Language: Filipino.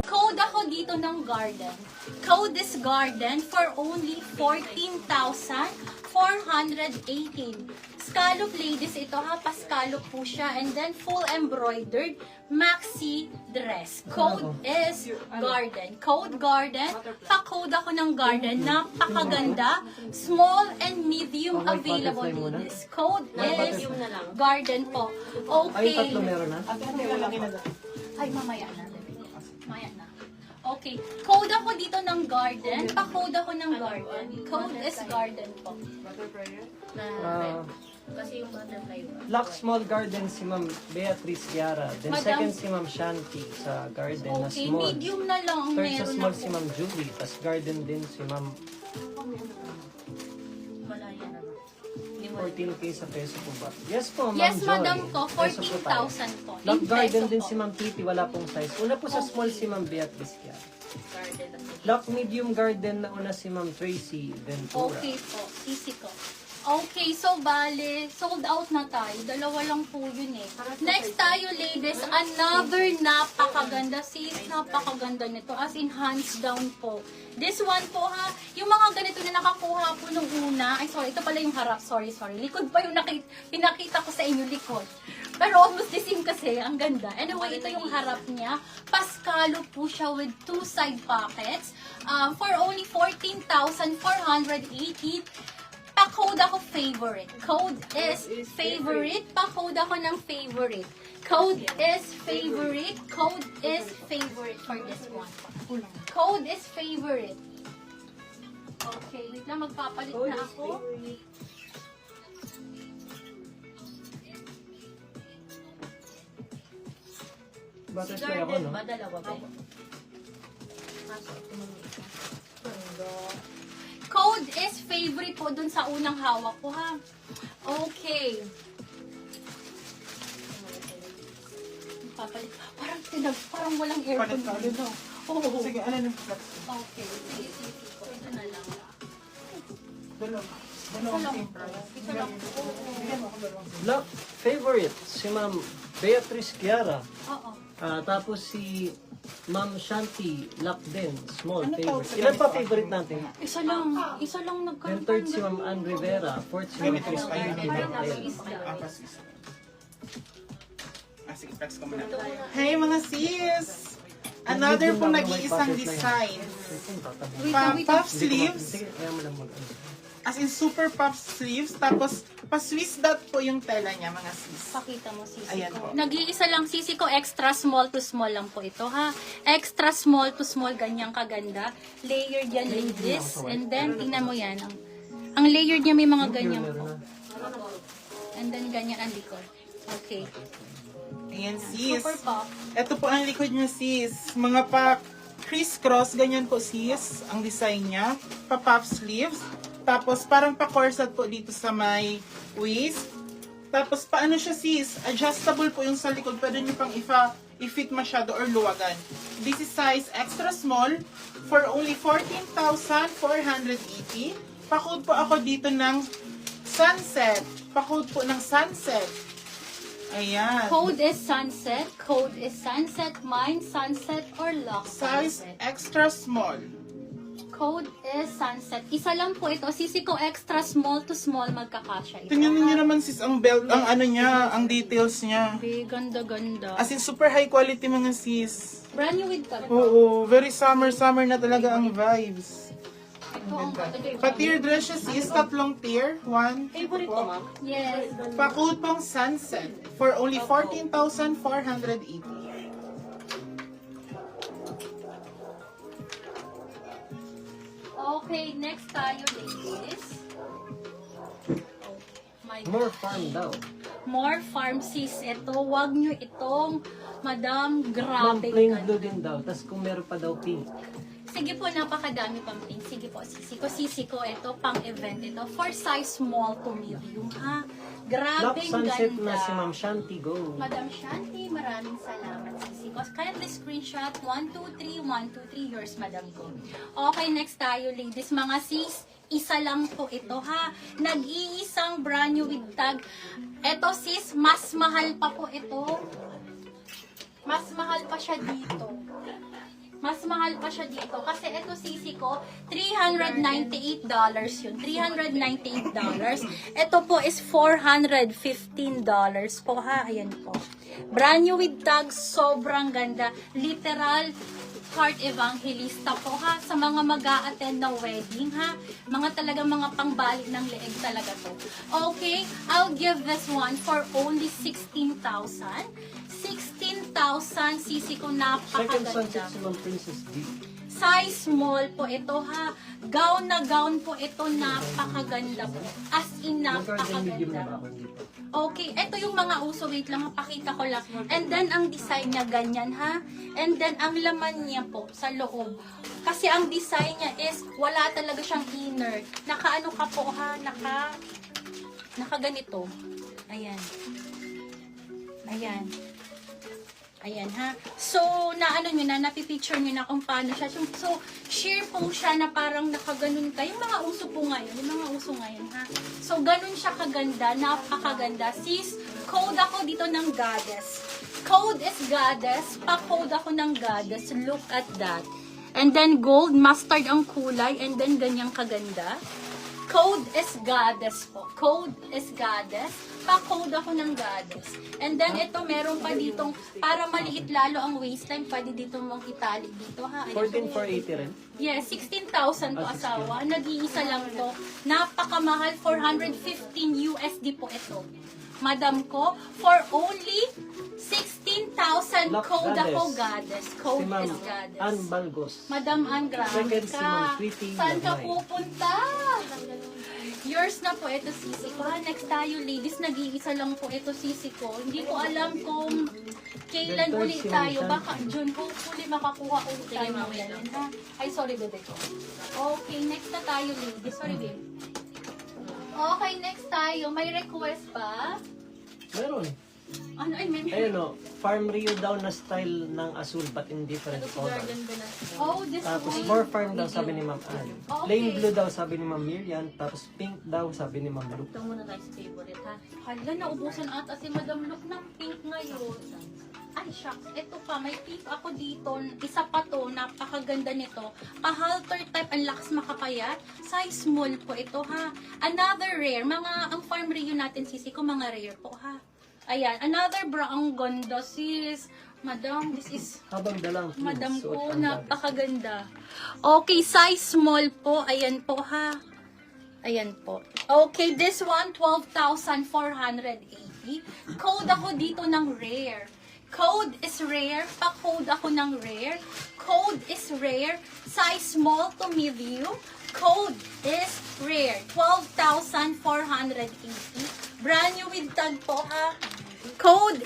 Code ako dito ng garden. Code is garden for only 14,418. Scallop ladies ito ha, pa-scallop po siya, and then full embroidered maxi dress. Code is garden. Code garden. Pa-code ako ng garden. Napakaganda. Small and medium available ladies. Code is garden po. Ay, Okay. tatlo meron na? Ay, mamaya na. Mamaya na. Okay. Code ako dito ng garden. Pa-code ako ng garden. Code is garden po. Kasi yung butterfly ba? Black Small Garden si Ma'am Beatrice Yara. Then Madam- second si Ma'am Shanti sa garden na Okay, small. medium na lang ang Third sa meron small ako. si Ma'am Julie. Tapos garden din si Ma'am Wala yan. 14K sa peso po ba? Yes po, Ma'am Yes, Joy. madam ko. Peso po tayo. 14,000 po. Black In garden peso din po. si Ma'am Kitty. Wala pong size. Una po sa small si Ma'am Beatrice Yara. Garden. Black medium garden na una si Ma'am Tracy Ventura. Okay po. Easy ko. Okay, so bale, sold out na tayo. Dalawa lang po yun eh. Next tayo, ladies, another napakaganda. Sis, napakaganda nito. As in, hands down po. This one po ha, yung mga ganito na nakakuha po nung una. Ay, sorry, ito pala yung harap. Sorry. Likod pa yung pinakita ko sa inyo, likod. Pero almost the same kasi, ang ganda. Anyway, ito yung harap niya. Paskalo po siya with 2 side pockets. For only 14,480. Pa-code ako favorite. Code is favorite. Pa-code ako ng favorite. Code is favorite. Code is favorite for this one. Code is favorite. Okay, wait lang, magpapalit na ako. Butterfly ako, no? Dalawa ba? Code is favorite po dun sa unang hawak ko, ha? Okay. Papalit. Parang walang aircon dito. Oo. Sige, ano yung flex? Okay. Sige. Ito na lang. Dalawang same price. Ito lang. Bigyan mo ako dalawang same. Black favorite si Ma'am Beatrice Chiara. Oo. Tapos si Ma'am Shanti Black din, small Ano tawag favorite. sa Ilan pa ganito? favorite natin? Isa lang Then nagkaroon. third si Ma'am Ann Rivera. Fourth si Ma'am Ganito is Christine tayo. Pimentel. Pasis. Sige, flex ko muna. Hey mga sis! Another pong nag-iisang design. Puff sleeves. Sige, kaya mo lang mag-ano. As in super puff sleeves. Tapos pa-Swiss dot po yung tela niya mga sis. Pakita mo, sisi Ayan ko. po. Nag-iisa lang, sisi ko. Extra small to small lang po ito, ha? Extra small to small, ganyang kaganda. Layered yan, ladies. And then, tingnan mo yan. Ang layered niya may mga ganyan po. And then, ganyan ang likod. Okay. Ayan sis. Super pop. Ito po ang likod niya sis. Mga pa crisscross, ganyan po sis. Ang design niya. Pa puff sleeves. Tapos parang pa corset po dito sa may waist. Tapos paano siya sis? Adjustable po yung sa likod. Pwede nyo pang i-fit masyado or luwagan. This is size extra small for only 14,480. Pa-code po ako dito ng sunset. Pa-code po ng sunset. Ayan. Code is sunset. Code is sunset. Mine, sunset, or lock Size sunset. extra small. Code is sunset. Isa lang po ito. Sisi ko extra small to small magkakasya ito. Tingnan niyo naman sis ang belt, ang ano niya, ang details niya. Ganda-ganda. As in super high quality mga sis. Brand new with tag. Oo, very summer na talaga ang vibes. Ito ang Pa-tier dress siya sis, tatlong tier. One, favorite ko, ma'am. Yes. pa-code pang sunset for only 14,480. Okay, next tayo, ladies. My More farm daw. More farm sis. Ito, wag nyo itong, madam, Ma'am, grabe. plain ka. blue din daw. Tapos kung meron pa daw pink. Sige po, napakadami pang pink. Sige po, sisi ko. Ito, pang event ito. For size small to medium, ha? Black Grabing sunset ganda. na si Ma'am Shanti. Go. Madam Shanti, maraming salamat, sisi ko. Kindly screenshot 123, 123 yours, madam ko. Okay, next tayo, ladies. Mga sis, isa lang po ito, ha? Nag-iisang brand new with tag. Ito, sis, mas mahal pa po ito. Mas mahal pa siya dito. Mas mahal pa siya dito. Kasi ito sisi ko, $398 yun. $398. Ito po is $415 po, ha. Ayan po. Brand new with tags. Sobrang ganda. Literal heart evangelista po, ha. Sa mga mag-a-attend na wedding, ha. Mga talagang mga pangbalik ng leeg talaga to. Okay, I'll give this one for only 16,000. 16,000 sisi ko, Second sunset napakaganda. si Ma'am Princess D. Size small po ito, ha. Gown na gown po ito, napakaganda po. As in, Nag-garden medium na ba napakaganda. ako dito? Okay, ito yung mga uso. Wait lang, mapakita ko lang. And then, ang design niya ganyan, ha. And then, ang laman niya po sa loob. Kasi ang design niya is, wala talaga siyang inner. Naka-ano ka po, ha. Naka ganito. Ayan. Ayan. Ayan, ha. So, naano nyo na, napipicture nyo na kung paano siya. So, sheer po siya na parang nakaganon ka. Yung mga uso po ngayon, ha. So, ganun siya kaganda, napakaganda. Sis, code ako dito ng goddess. Code is goddess, pa-code ako ng goddess. Look at that. And then, gold, mustard ang kulay, and then ganyang kaganda. Code is goddess po. Code is goddess. Pa-code ako ng goddess. And then, ito, meron pa ditong, para maliit lalo ang waistline, pwede dito mong itali dito, ha? 14,480 rin. Yes, 16,000 po asawa. Nag-iisa lang to. Napakamahal, 415 USD po ito. Madam ko, for only 16,000 Lock code ako goddess. goddess. Si Code Ma'am is goddess. Ann Balgos. Madam Ann, grabe Second, si Ma'am ka. Sweetie Saan ka Lamay. pupunta? Yours na po ito, sisi ko. Ha? Next tayo, ladies. Nag-iisa lang po ito, sisi ko. Hindi ko alam kung kailan Then, ulit si Ma'am tayo. Shanti. Baka June, hopefully makakuha ulit tayo ng ganun, ha? Ay, sorry, bebe ko. Okay, next na tayo, ladies. Sorry, babe. Okay, next tayo. May request pa? Meron. Ano, ay, may... Ayun o, Farm Rio daw na style ng asul but in different colors. Oh, this Tapos one. more farm daw sabi ni Ma'am Ann. Okay. Plain blue daw sabi ni Ma'am Miriam. Tapos pink daw sabi ni Ma'am Luke. Ito muna guys, favorite ha. Hala, naubusan ata si Madam Look ng pink ngayon. Ay, shucks. Ito pa, may pink ako dito. Isa pa to, napakaganda nito. Pa-halter type, ang lakas makapayat. Size small po ito, ha. Another rare. Ang Farm Rio natin, sisi ko, mga rare po, ha. Ayan, another brown ganda, sis. Madam, this is... Habang dalang Madam suot ko, ang napakaganda. Okay, size small po. Ayan po, ha. Ayan po. Okay, this one, 12,480. Code ako dito ng rare. Code is rare. Pa-code ako ng rare. Code is rare. Size small to medium. Code is rare. 12,480. Brand new with tag po, ha. Code